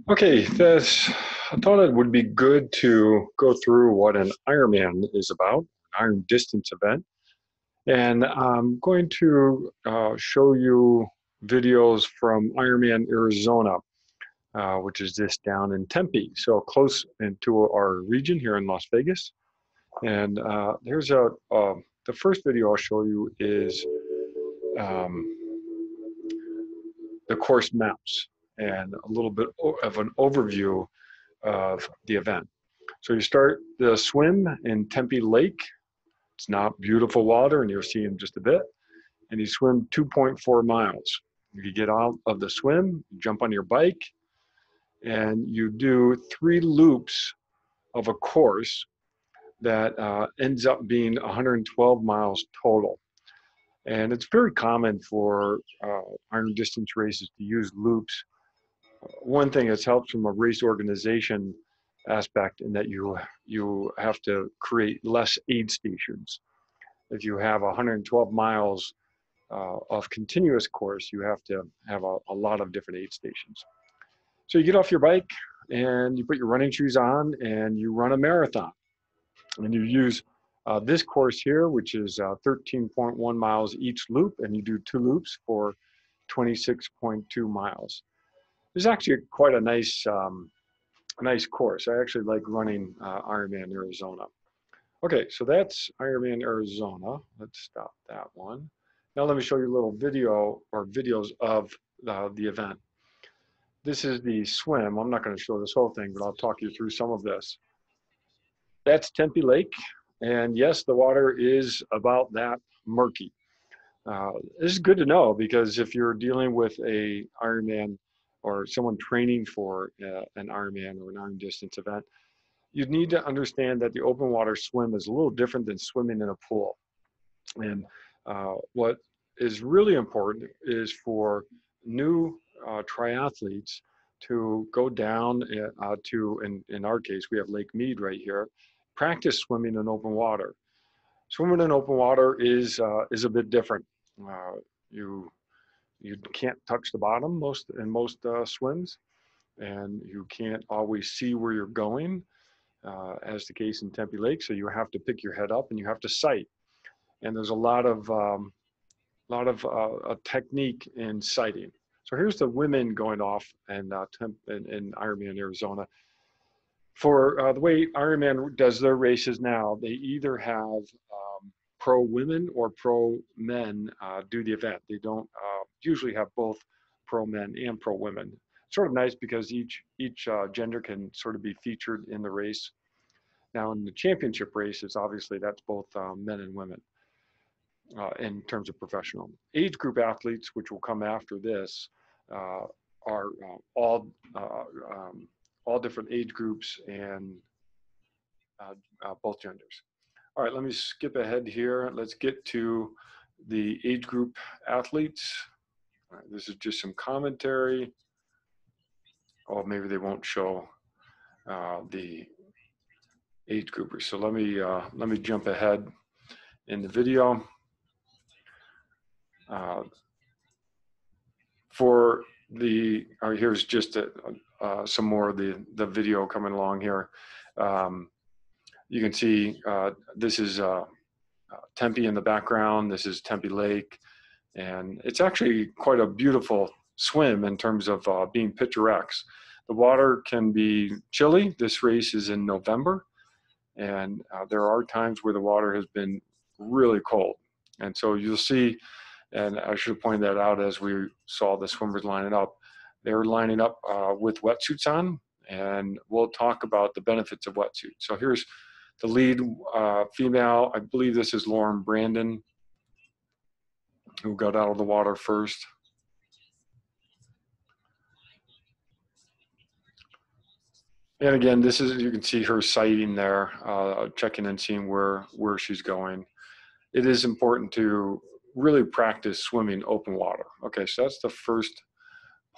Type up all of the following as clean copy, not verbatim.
Okay, I thought it would be good to go through what an Ironman is about, an Iron distance event. And I'm going to show you videos from Ironman Arizona, which is this down in Tempe, so close into our region here in Las Vegas. And the first video I'll show you is um, the course maps and a little bit of an overview of the event. So you start the swim in Tempe Lake. It's not beautiful water, and you'll see in just a bit. And you swim 2.4 miles. You get out of the swim, you jump on your bike, and you do 3 loops of a course that ends up being 112 miles total. And it's very common for iron distance races to use loops. One thing that's helped from a race organization aspect in that you have to create less aid stations. If you have 112 miles of continuous course, you have to have a lot of different aid stations. So you get off your bike and you put your running shoes on and you run a marathon. And you use this course here, which is 13.1 miles each loop, and you do 2 loops for 26.2 miles. It's actually quite a nice course. I actually like running Ironman Arizona. Okay, so that's Ironman Arizona. Let's stop that one. Now let me show you a little video or videos of the event. This is the swim. I'm not going to show this whole thing, but I'll talk you through some of this. That's Tempe Lake, and yes, the water is about that murky. This is good to know because if you're dealing with a Ironman or someone training for an Ironman or an Iron distance event, you need to understand that the open water swim is a little different than swimming in a pool. And what is really important is for new triathletes to go down in our case, we have Lake Mead right here, practice swimming in open water. Swimming in open water is a bit different. Uh, you you can't touch the bottom in most swims, and you can't always see where you're going, as the case in Tempe Lake. So you have to pick your head up and you have to sight. And there's a lot of a technique in sighting. So here's the women going off in Ironman Arizona. For the way Ironman does their races now, they either have pro women or pro men do the event. They don't usually have both pro men and pro women. Sort of nice because each gender can sort of be featured in the race. Now in the championship races, obviously that's both men and women in terms of professional. Age group athletes, which will come after this, are all different age groups and both genders. All right, let me skip ahead here. Let's get to the age group athletes. All right, this is just some commentary. Oh, maybe they won't show the age groupers. So let me jump ahead in the video. Here's just some more of the video coming along here. You can see this is Tempe in the background. This is Tempe Lake, and it's actually quite a beautiful swim in terms of being picturesque. The water can be chilly. This race is in November, and there are times where the water has been really cold. And so you'll see, and I should have pointed that out as we saw the swimmers lining up. They were lining up with wetsuits on, and we'll talk about the benefits of wetsuits. So here's the lead female. I believe this is Lauren Brandon, who got out of the water first. And again, this is, you can see her sighting there, checking and seeing where she's going. It is important to really practice swimming open water. Okay, so that's the first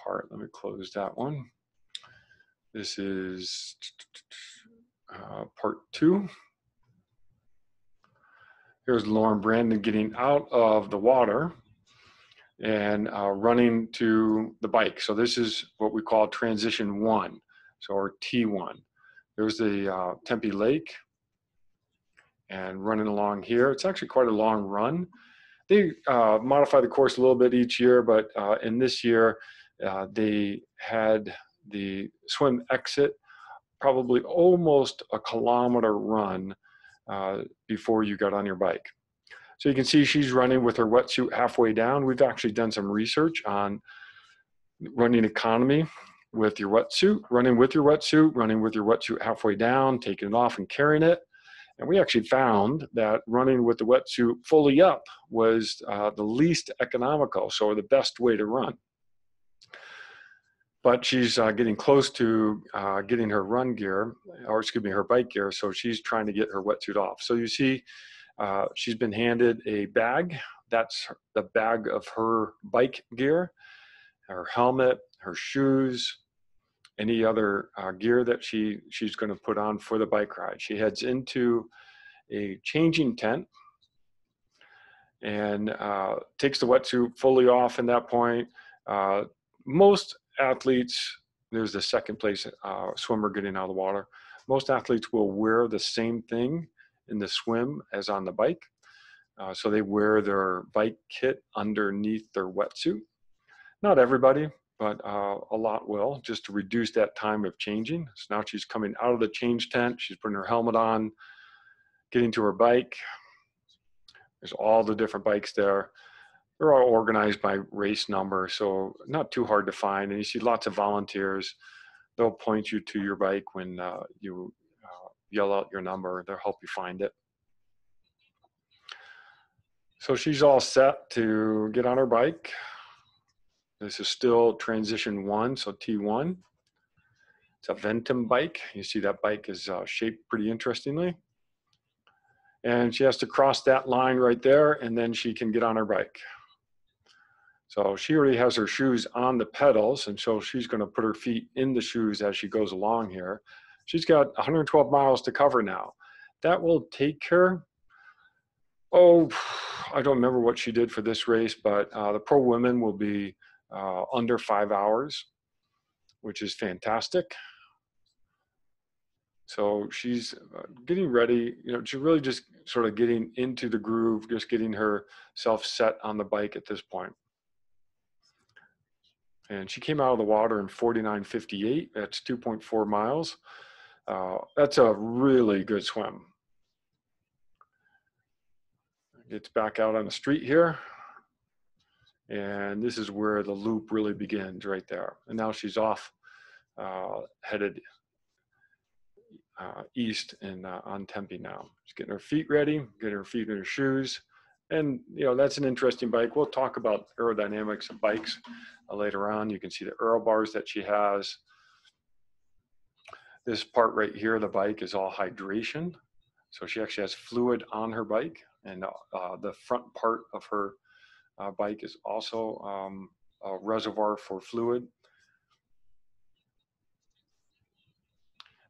part. Let me close that one. This is part 2. Here's Lauren Brandon getting out of the water. and running to the bike. So this is what we call transition 1, so or T1. There's the Tempe Lake, and running along here. It's actually quite a long run. They modify the course a little bit each year, but in this year, they had the swim exit, probably almost a kilometer run before you got on your bike. So you can see she's running with her wetsuit halfway down. We've actually done some research on running economy with your wetsuit, running with your wetsuit halfway down, taking it off and carrying it. And we actually found that running with the wetsuit fully up was the least economical, so the best way to run. But she's getting close to getting her run gear, or excuse me, her bike gear, so she's trying to get her wetsuit off. So you see, she's been handed a bag. That's the bag of her bike gear, her helmet, her shoes, any other gear that she's going to put on for the bike ride. She heads into a changing tent and takes the wetsuit fully off. In that point, most athletes, there's the second place swimmer getting out of the water. Most athletes will wear the same thing in the swim as on the bike. So they wear their bike kit underneath their wetsuit. Not everybody, but a lot will, just to reduce that time of changing. So now she's coming out of the change tent. She's putting her helmet on, getting to her bike. There's all the different bikes there. They're all organized by race number, so not too hard to find. And you see lots of volunteers. They'll point you to your bike when you yell out your number. They'll help you find it. So she's all set to get on her bike. This is still transition 1, so T1. It's a Ventum bike. You see that bike is shaped pretty interestingly. And she has to cross that line right there, and then she can get on her bike. So she already has her shoes on the pedals, and so she's going to put her feet in the shoes as she goes along here. She's got 112 miles to cover now. That will take her, I don't remember what she did for this race, but the pro women will be under 5 hours, which is fantastic. So she's getting ready, she's really just sort of getting into the groove, just getting herself set on the bike at this point. And she came out of the water in 49:58. That's 2.4 miles. That's a really good swim. Gets back out on the street here. And this is where the loop really begins right there. And now she's off, headed east and on Tempe now. She's getting her feet ready, getting her feet in her shoes. And, that's an interesting bike. We'll talk about aerodynamics of bikes later on. You can see the aero bars that she has. This part right here, the bike is all hydration. So she actually has fluid on her bike. And the front part of her bike is also a reservoir for fluid.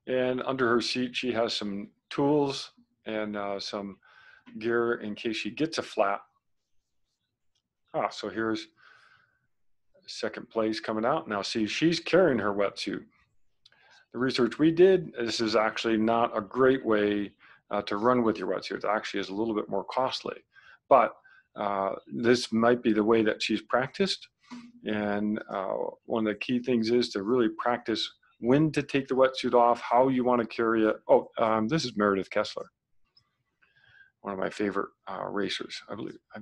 And under her seat, she has some tools and some gear in case she gets a flat. So here's second place coming out. Now see, she's carrying her wetsuit. The research we did, this is actually not a great way to run with your wetsuit. It actually is a little bit more costly, but this might be the way that she's practiced. And one of the key things is to really practice when to take the wetsuit off, how you want to carry it. This is Meredith Kessler, one of my favorite racers. I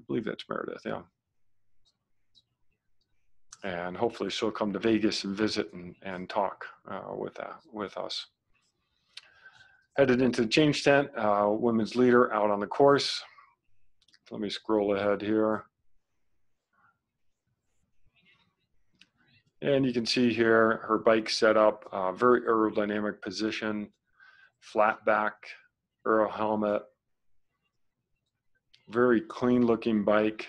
believe that's Meredith, yeah. And hopefully she'll come to Vegas and visit and talk with us. Headed into the change tent, women's leader out on the course. Let me scroll ahead here. And you can see here her bike set up, very aerodynamic position, flat back, aero helmet, very clean looking bike,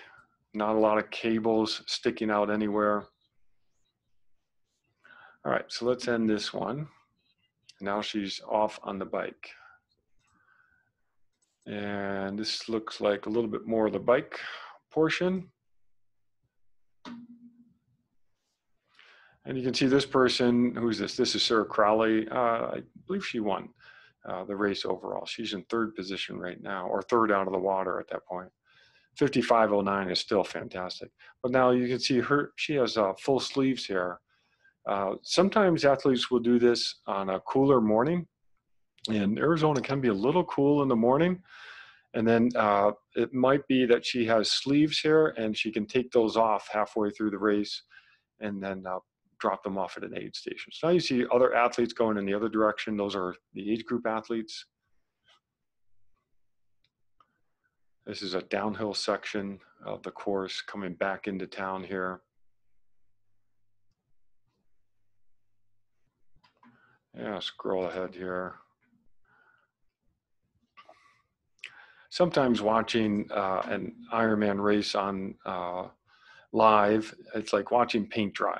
not a lot of cables sticking out anywhere. All right, so let's end this one. Now she's off on the bike. And this looks like a little bit more of the bike portion. And you can see this person, who's this? This is Sarah Crowley. I believe she won the race overall. She's in third position right now, or third out of the water at that point. 55:09 is still fantastic. But now you can see she has full sleeves here. Sometimes athletes will do this on a cooler morning. And Arizona can be a little cool in the morning. And then it might be that she has sleeves here and she can take those off halfway through the race and then drop them off at an aid station. So now you see other athletes going in the other direction. Those are the age group athletes. This is a downhill section of the course coming back into town here. Yeah, scroll ahead here. Sometimes watching an Ironman race on live, it's like watching paint dry.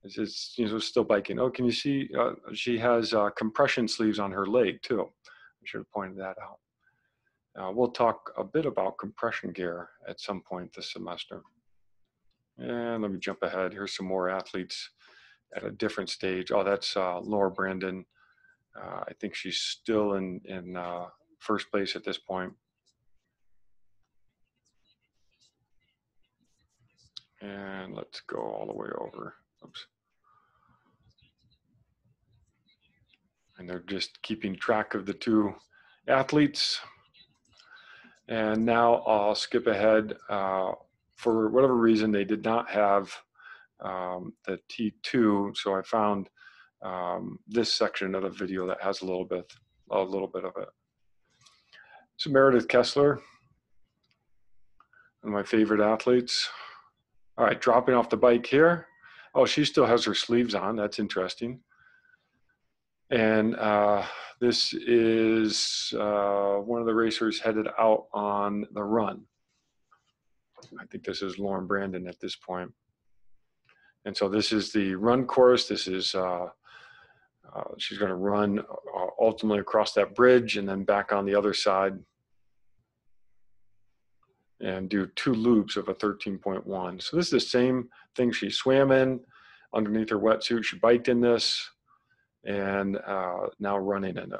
It's still biking. Oh, can you see? She has compression sleeves on her leg too. I should have pointed that out. We'll talk a bit about compression gear at some point this semester. And let me jump ahead. Here's some more athletes at a different stage. Oh, that's Laura Brandon. I think she's still in first place at this point. And let's go all the way over. Oops. And they're just keeping track of the two athletes. And now I'll skip ahead. For whatever reason, they did not have the T2, so I found this section of the video that has a little bit of it. So Meredith Kessler, one of my favorite athletes. All right, dropping off the bike here. Oh, she still has her sleeves on. That's interesting. And this is one of the racers headed out on the run. I think this is Lauren Brandon at this point. And so this is the run course. This is, she's going to run ultimately across that bridge and then back on the other side and do 2 loops of a 13.1. So this is the same thing she swam in underneath her wetsuit. She biked in this and now running in it.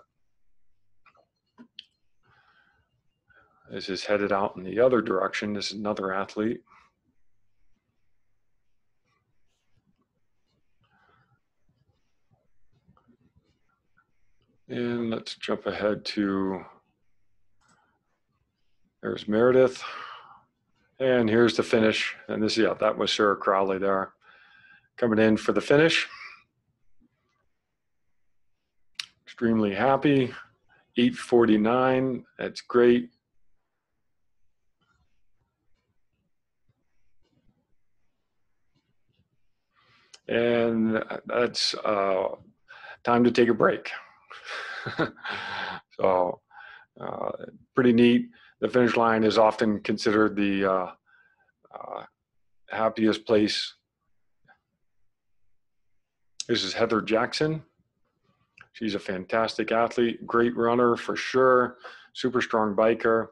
This is headed out in the other direction. This is another athlete. And let's jump ahead to, there's Meredith. And here's the finish. And this, yeah, that was Sarah Crowley there. Coming in for the finish. Extremely happy. 8:49, that's great. And that's time to take a break. So pretty neat. The finish line is often considered the happiest place. This is Heather Jackson. She's a fantastic athlete, great runner for sure, super strong biker.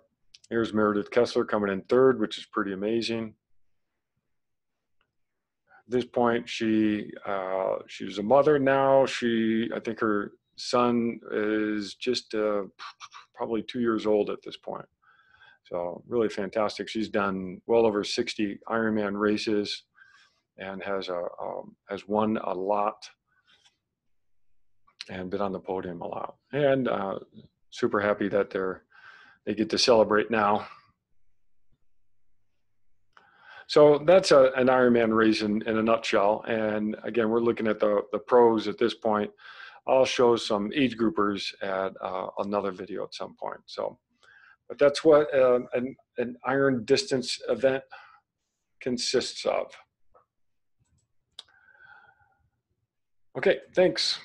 Here's Meredith Kessler coming in third, which is pretty amazing. At this point, she's a mother now. I think her son is just probably 2 years old at this point. So really fantastic. She's done well over 60 Ironman races and has won a lot and been on the podium a lot. And super happy that they get to celebrate now. So that's an Ironman race in a nutshell. And again, we're looking at the pros at this point. I'll show some age groupers at another video at some point. So, but that's what an iron distance event consists of. Okay, thanks.